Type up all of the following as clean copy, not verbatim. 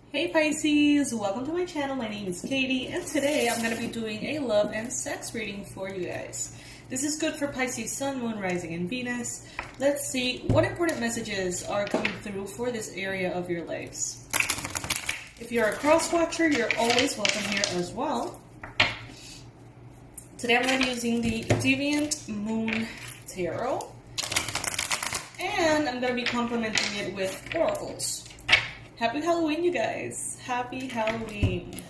Hey Pisces, welcome to my channel. My name is Katie and today I'm going to be doing a love and sex reading for you guys. This is good for Pisces, Sun, Moon, Rising, and Venus. Let's see what important messages are coming through for this area of your lives. If you're a cross watcher, you're always welcome here as well. Today I'm going to be using the Deviant Moon Tarot. And I'm going to be complementing it with oracles. Happy Halloween, you guys. Happy Halloween.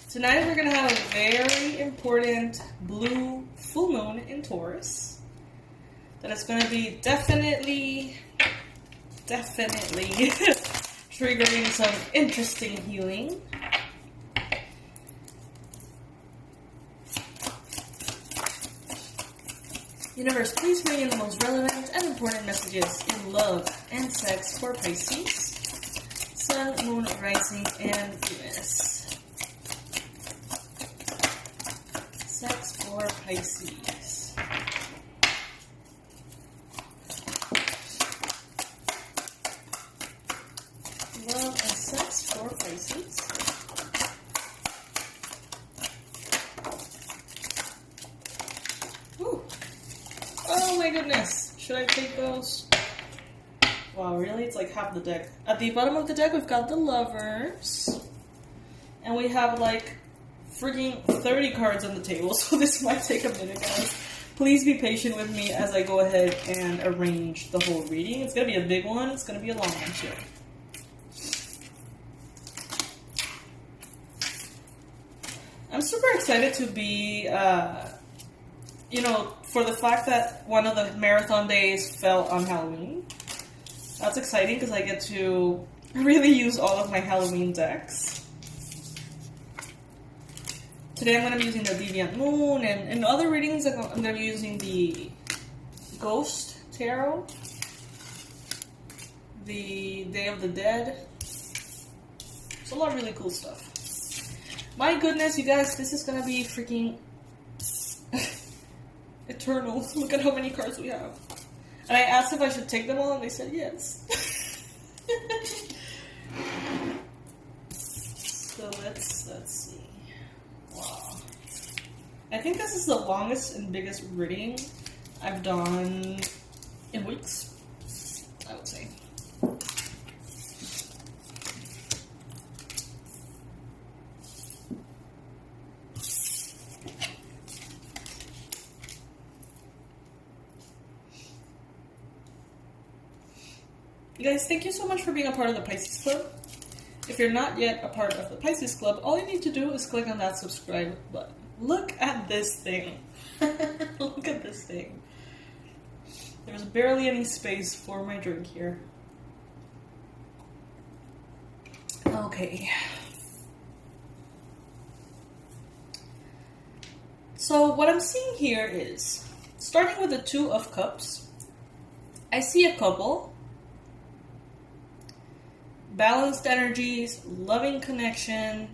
Tonight we're going to have a very important blue full moon in Taurus. That is going to be definitely triggering some interesting healing. Universe, please bring in the most relevant and important messages in love and sex for Pisces, Sun, Moon, Rising, and Venus. Sex for Pisces. Love and sex for Pisces. Oh my goodness, should I take those? Wow, really? It's like half the deck. At the bottom of the deck, we've got the Lovers. And we have like freaking 30 cards on the table, so this might take a minute, guys. Please be patient with me as I go ahead and arrange the whole reading. It's going to be a big one. It's going to be a long one, too. I'm super excited to be... for the fact that one of the marathon days fell on Halloween. That's exciting because I get to really use all of my Halloween decks. Today I'm going to be using the Deviant Moon, and in other readings I'm going to be using the Ghost Tarot, the Day of the Dead. It's a lot of really cool stuff. My goodness, you guys, this is going to be freaking... eternal. Look at how many cards we have. And I asked if I should take them all, and they said yes. So let's see. Wow. I think this is the longest and biggest reading I've done in weeks, I would say. You guys, thank you so much for being a part of the Pisces Club. If you're not yet a part of the Pisces Club, all you need to do is click on that subscribe button. Look at this thing. Look at this thing. There's barely any space for my drink here. Okay. So what I'm seeing here is, starting with the Two of Cups, I see a couple. Balanced energies, loving connection.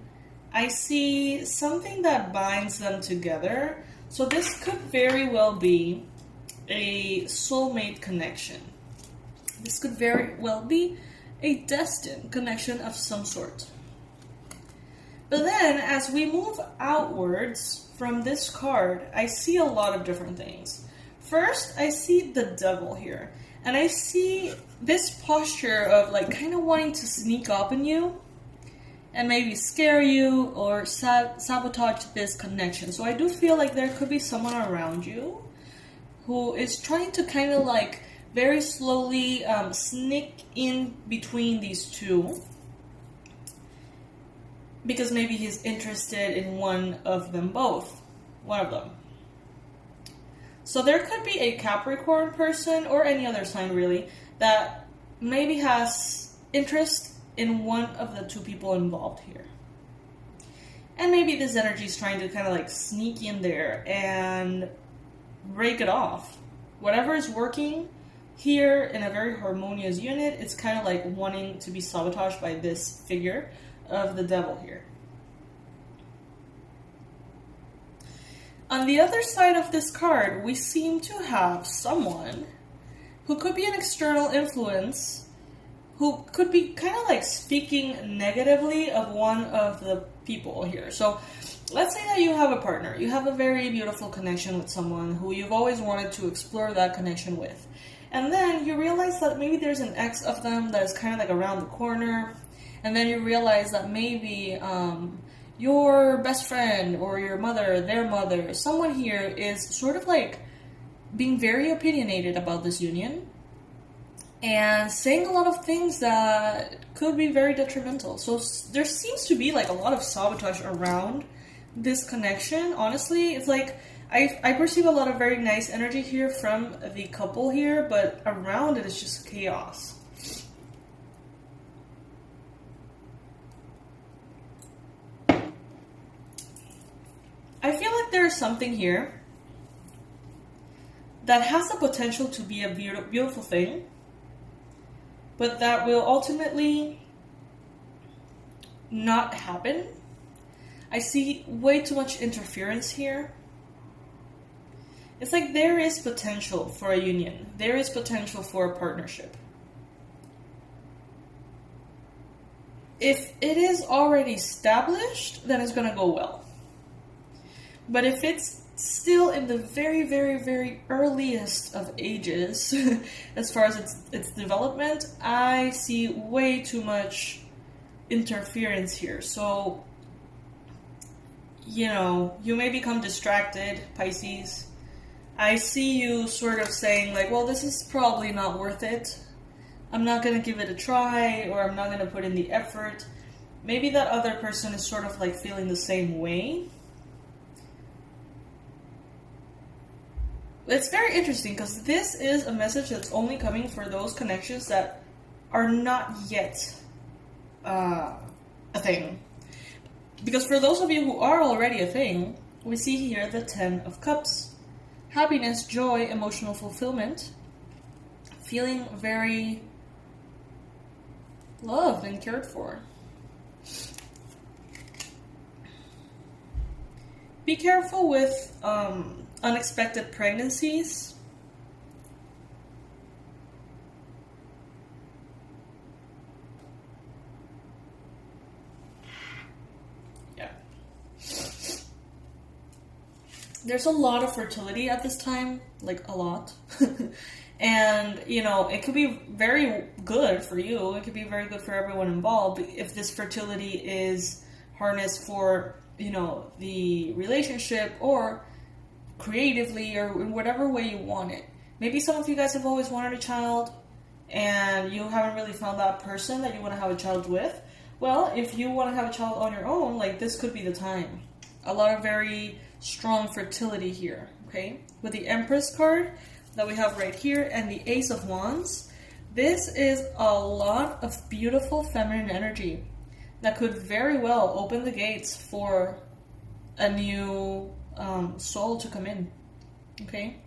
I see something that binds them together. So this could very well be a soulmate connection. This could very well be a destined connection of some sort. But then as we move outwards from this card, I see a lot of different things. First, I see the Devil here. And I see this posture of like kind of wanting to sneak up on you and maybe scare you or sabotage this connection. So I do feel like there could be someone around you who is trying to kind of like very slowly sneak in between these two. Because maybe he's interested in one of them both. One of them. So there could be a Capricorn person, or any other sign really, that maybe has interest in one of the two people involved here. And maybe this energy is trying to kind of like sneak in there and break it off. Whatever is working here in a very harmonious unit, it's kind of like wanting to be sabotaged by this figure of the Devil here. On the other side of this card, we seem to have someone who could be an external influence who could be kind of like speaking negatively of one of the people here. So let's say that you have a partner. You have a very beautiful connection with someone who you've always wanted to explore that connection with. And then you realize that maybe there's an ex of them that is kind of like around the corner. And then you realize that maybe your best friend or your mother, their mother, someone here is sort of like being very opinionated about this union and saying a lot of things that could be very detrimental. So there seems to be like a lot of sabotage around this connection. Honestly, it's like I perceive a lot of very nice energy here from the couple here, but around it is just chaos. I feel like there's something here that has the potential to be a beautiful thing, but that will ultimately not happen. I see way too much interference here. It's like there is potential for a union. There is potential for a partnership. If it is already established, then it's going to go well. But if it's still in the very, very, very earliest of ages, as far as its development, I see way too much interference here. So, you know, you may become distracted, Pisces. I see you sort of saying like, well, this is probably not worth it. I'm not going to give it a try, or I'm not going to put in the effort. Maybe that other person is sort of like feeling the same way. It's very interesting because this is a message that's only coming for those connections that are not yet a thing. Because for those of you who are already a thing, we see here the 10 of Cups. Happiness, joy, emotional fulfillment. Feeling very loved and cared for. Be careful with unexpected pregnancies. Yeah. There's a lot of fertility at this time, like a lot. And, you know, it could be very good for you. It could be very good for everyone involved if this fertility is harnessed for, you know, the relationship or creatively or in whatever way you want it. Maybe some of you guys have always wanted a child and you haven't really found that person that you want to have a child with. Well, if you want to have a child on your own, like this could be the time. A lot of very strong fertility here, okay? With the Empress card that we have right here and the Ace of Wands, this is a lot of beautiful feminine energy that could very well open the gates for a new soul to come in, okay?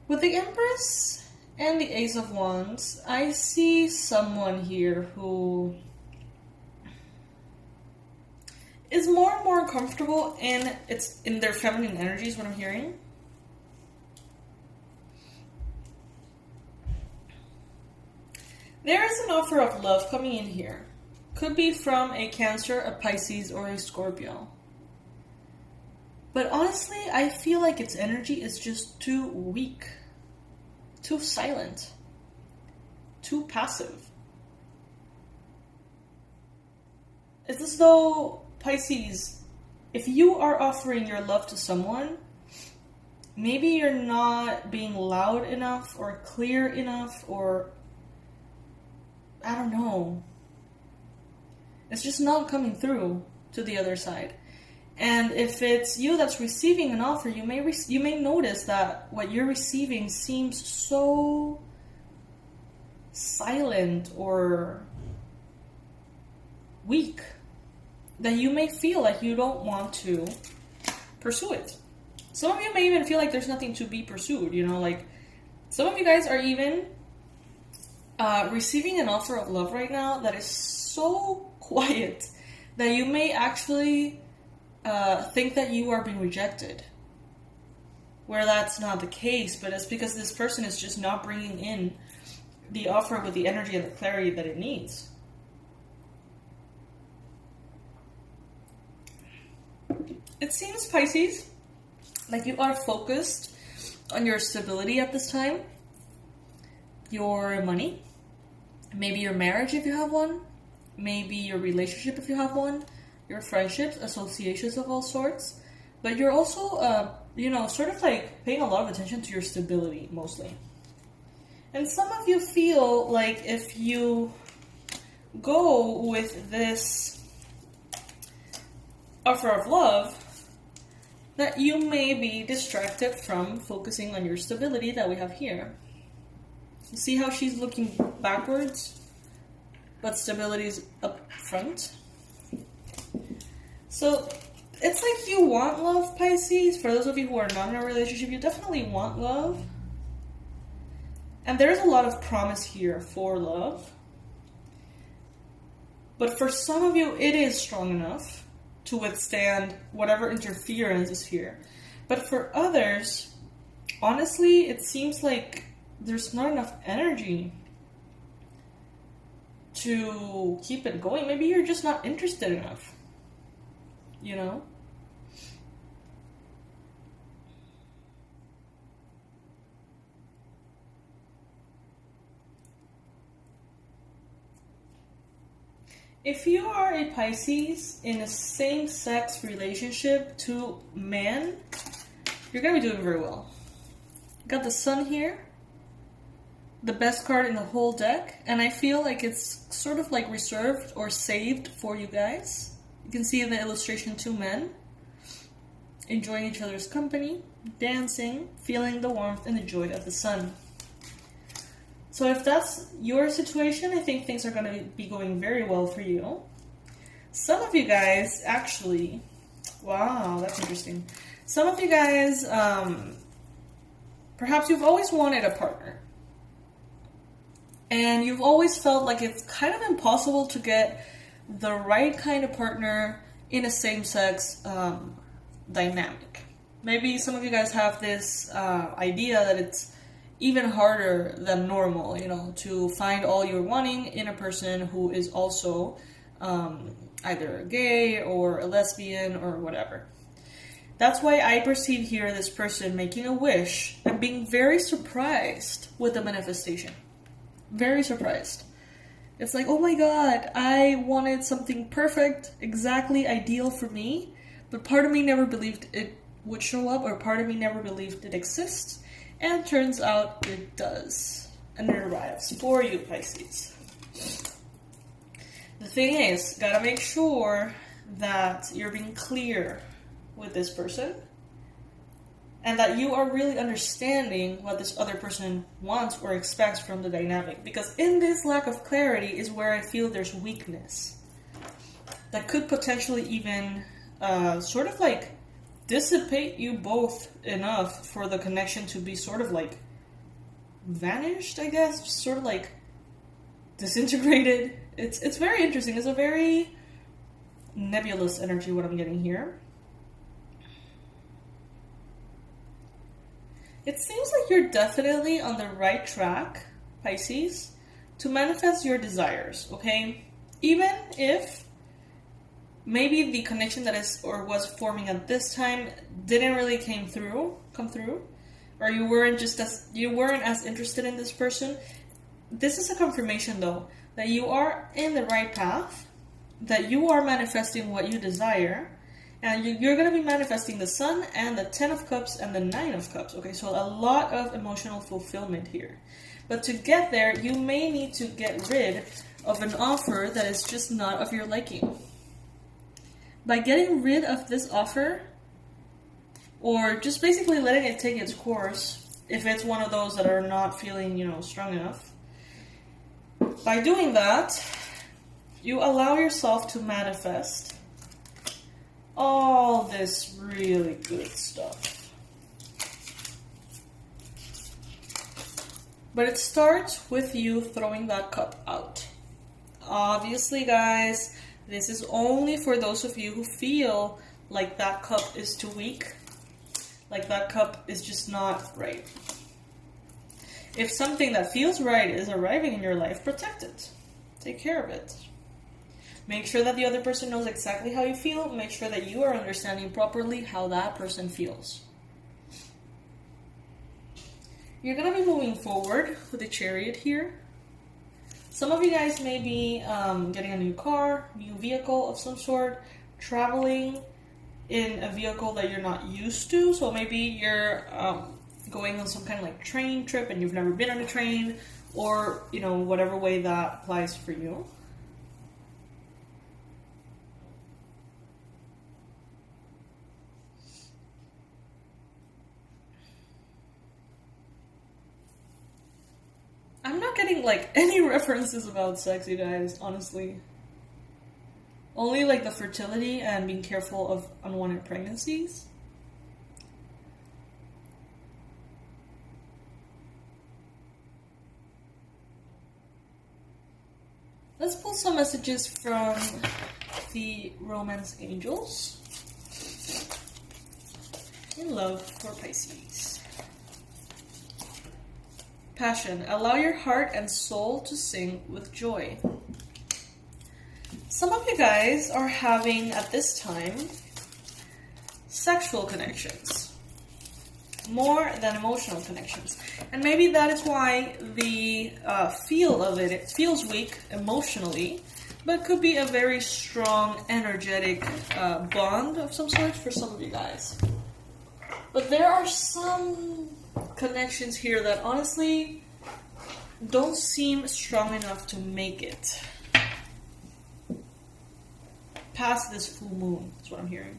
With the Empress and the Ace of Wands, I see someone here who is more and more comfortable in their feminine energy is what I'm hearing. There is an offer of love coming in here. Could be from a Cancer, a Pisces, or a Scorpio. But honestly, I feel like its energy is just too weak, too silent, too passive. It's as though, Pisces, if you are offering your love to someone, maybe you're not being loud enough or clear enough, or I don't know. It's just not coming through to the other side. And if it's you that's receiving an offer, you may notice that what you're receiving seems so silent or weak that you may feel like you don't want to pursue it. Some of you may even feel like there's nothing to be pursued, you know, like some of you guys are even receiving an offer of love right now that is so quiet that you may actually think that you are being rejected, where that's not the case, but it's because this person is just not bringing in the offer with the energy and the clarity that it needs. It seems, Pisces, like you are focused on your stability at this time, your money, maybe your marriage if you have one, maybe your relationship if you have one, your friendships, associations of all sorts. But you're also, sort of like paying a lot of attention to your stability mostly. And some of you feel like if you go with this offer of love, that you may be distracted from focusing on your stability that we have here. You see how she's looking backwards, but stability is up front? So it's like you want love, Pisces. For those of you who are not in a relationship, you definitely want love. And there's a lot of promise here for love. But for some of you, it is strong enough to withstand whatever interference is here. But for others, honestly, it seems like there's not enough energy to keep it going. Maybe you're just not interested enough, you know? If you are a Pisces in a same-sex relationship to men, you're going to be doing very well. Got the Sun here, the best card in the whole deck, and I feel like it's sort of like reserved or saved for you guys. You can see in the illustration 2 men enjoying each other's company, dancing, feeling the warmth and the joy of the sun. So if that's your situation, I think things are going to be going very well for you. Some of you guys actually, wow, that's interesting. Some of you guys, perhaps you've always wanted a partner. And you've always felt like it's kind of impossible to get the right kind of partner in a same-sex dynamic. Maybe some of you guys have this idea that it's even harder than normal, to find all you're wanting in a person who is also either gay or a lesbian or whatever. That's why I perceive here this person making a wish and being very surprised with the manifestation. Very surprised. It's like, oh my god, I wanted something perfect, exactly ideal for me, but part of me never believed it would show up, or part of me never believed it exists. And turns out it does. And it arrives for you, Pisces. The thing is, gotta make sure that you're being clear with this person. And that you are really understanding what this other person wants or expects from the dynamic. Because in this lack of clarity is where I feel there's weakness. That could potentially even sort of like dissipate you both enough for the connection to be sort of like vanished, I guess, just sort of like disintegrated. It's very interesting. It's a very nebulous energy what I'm getting here. It seems like you're definitely on the right track, Pisces, to manifest your desires, okay? Even if maybe the connection that is or was forming at this time didn't really come through, or you weren't as interested in this person. This is a confirmation though that you are in the right path, that you are manifesting what you desire, and you're going to be manifesting the Sun and the 10 of Cups and the 9 of Cups. Okay, so a lot of emotional fulfillment here. But to get there, you may need to get rid of an offer that is just not of your liking. By getting rid of this offer, or just basically letting it take its course, if it's one of those that are not feeling, strong enough, by doing that, you allow yourself to manifest all this really good stuff. But it starts with you throwing that cup out. Obviously, guys, this is only for those of you who feel like that cup is too weak, like that cup is just not right. If something that feels right is arriving in your life, protect it. Take care of it. Make sure that the other person knows exactly how you feel. Make sure that you are understanding properly how that person feels. You're going to be moving forward with the Chariot here. Some of you guys may be getting a new car, new vehicle of some sort, traveling in a vehicle that you're not used to. So maybe you're going on some kind of like train trip and you've never been on a train, or, you know, whatever way that applies for you. I'm not getting like any references about sex, you guys, honestly. Only like the fertility and being careful of unwanted pregnancies. Let's pull some messages from the romance angels in love for Pisces. Passion. Allow your heart and soul to sing with joy. Some of you guys are having, at this time, sexual connections. More than emotional connections. And maybe that is why the feel of it feels weak emotionally, but could be a very strong, energetic bond of some sort for some of you guys. But there are some connections here that honestly don't seem strong enough to make it past this full moon. That's what I'm hearing.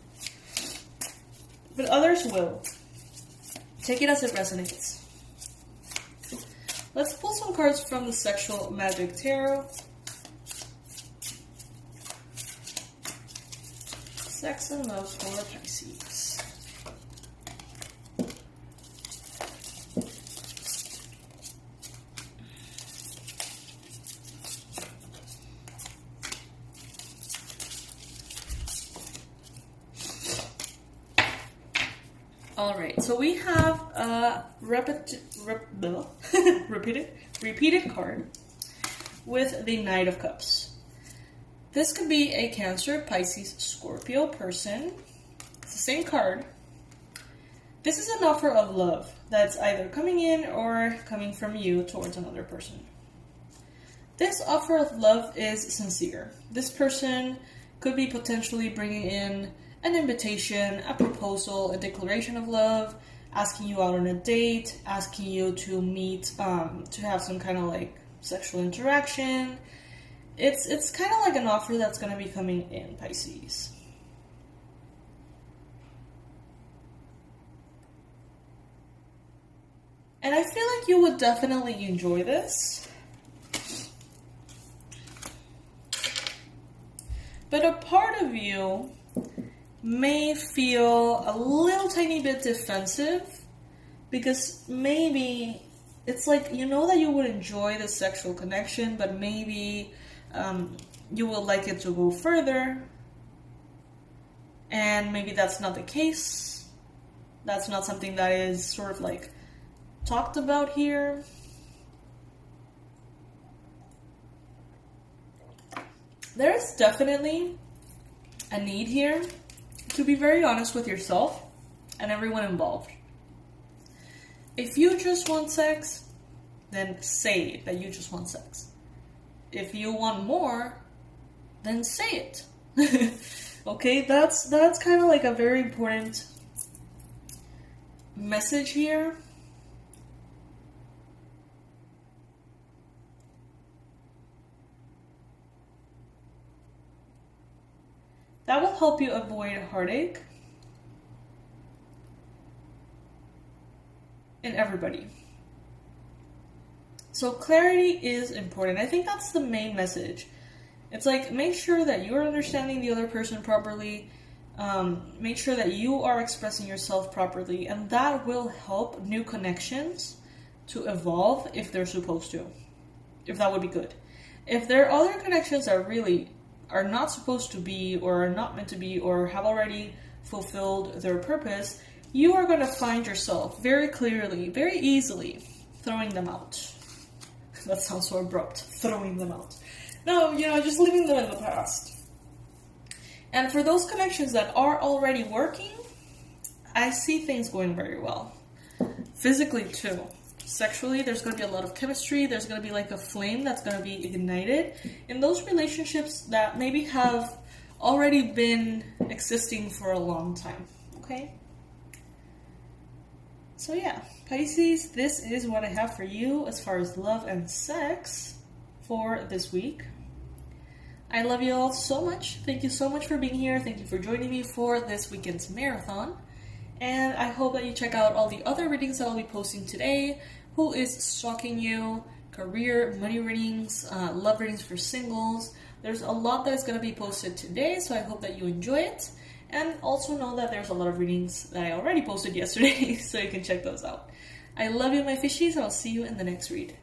But others will. Take it as it resonates. Let's pull some cards from the Sexual Magic Tarot. Sex and love for Pisces. Alright, so we have a repeated card with the Knight of Cups. This could be a Cancer, Pisces, Scorpio person. It's the same card. This is an offer of love that's either coming in or coming from you towards another person. This offer of love is sincere. This person could be potentially bringing in an invitation, a proposal, a declaration of love, asking you out on a date, asking you to meet, to have some kind of like sexual interaction. It's kind of like an offer that's going to be coming in, Pisces. And I feel like you would definitely enjoy this. But a part of you may feel a little tiny bit defensive because maybe it's like, you know that you would enjoy the sexual connection, but maybe you would like it to go further, and maybe that's not the case. That's not something that is sort of like talked about here. There is definitely a need here to be very honest with yourself and everyone involved. If you just want sex, then say that you just want sex. If you want more, then say it. Okay, that's kind of like a very important message here. That will help you avoid heartache in everybody. So clarity is important. I think that's the main message. It's like, make sure that you're understanding the other person properly. Make sure that you are expressing yourself properly. And that will help new connections to evolve if they're supposed to. If that would be good. If there are other connections that really are not supposed to be, or are not meant to be, or have already fulfilled their purpose, you are going to find yourself very clearly, very easily throwing them out. That sounds so abrupt, throwing them out. No, just leaving them in the past. And for those connections that are already working, I see things going very well. Physically too. Sexually, there's going to be a lot of chemistry. There's going to be like a flame that's going to be ignited in those relationships that maybe have already been existing for a long time. Okay? So yeah, Pisces, this is what I have for you as far as love and sex for this week. I love you all so much. Thank you so much for being here. Thank you for joining me for this weekend's marathon. And I hope that you check out all the other readings that I'll be posting today. Who is shocking you? Career, money readings, love readings for singles. There's a lot that is going to be posted today, so I hope that you enjoy it. And also know that there's a lot of readings that I already posted yesterday, so you can check those out. I love you, my fishies, and I'll see you in the next read.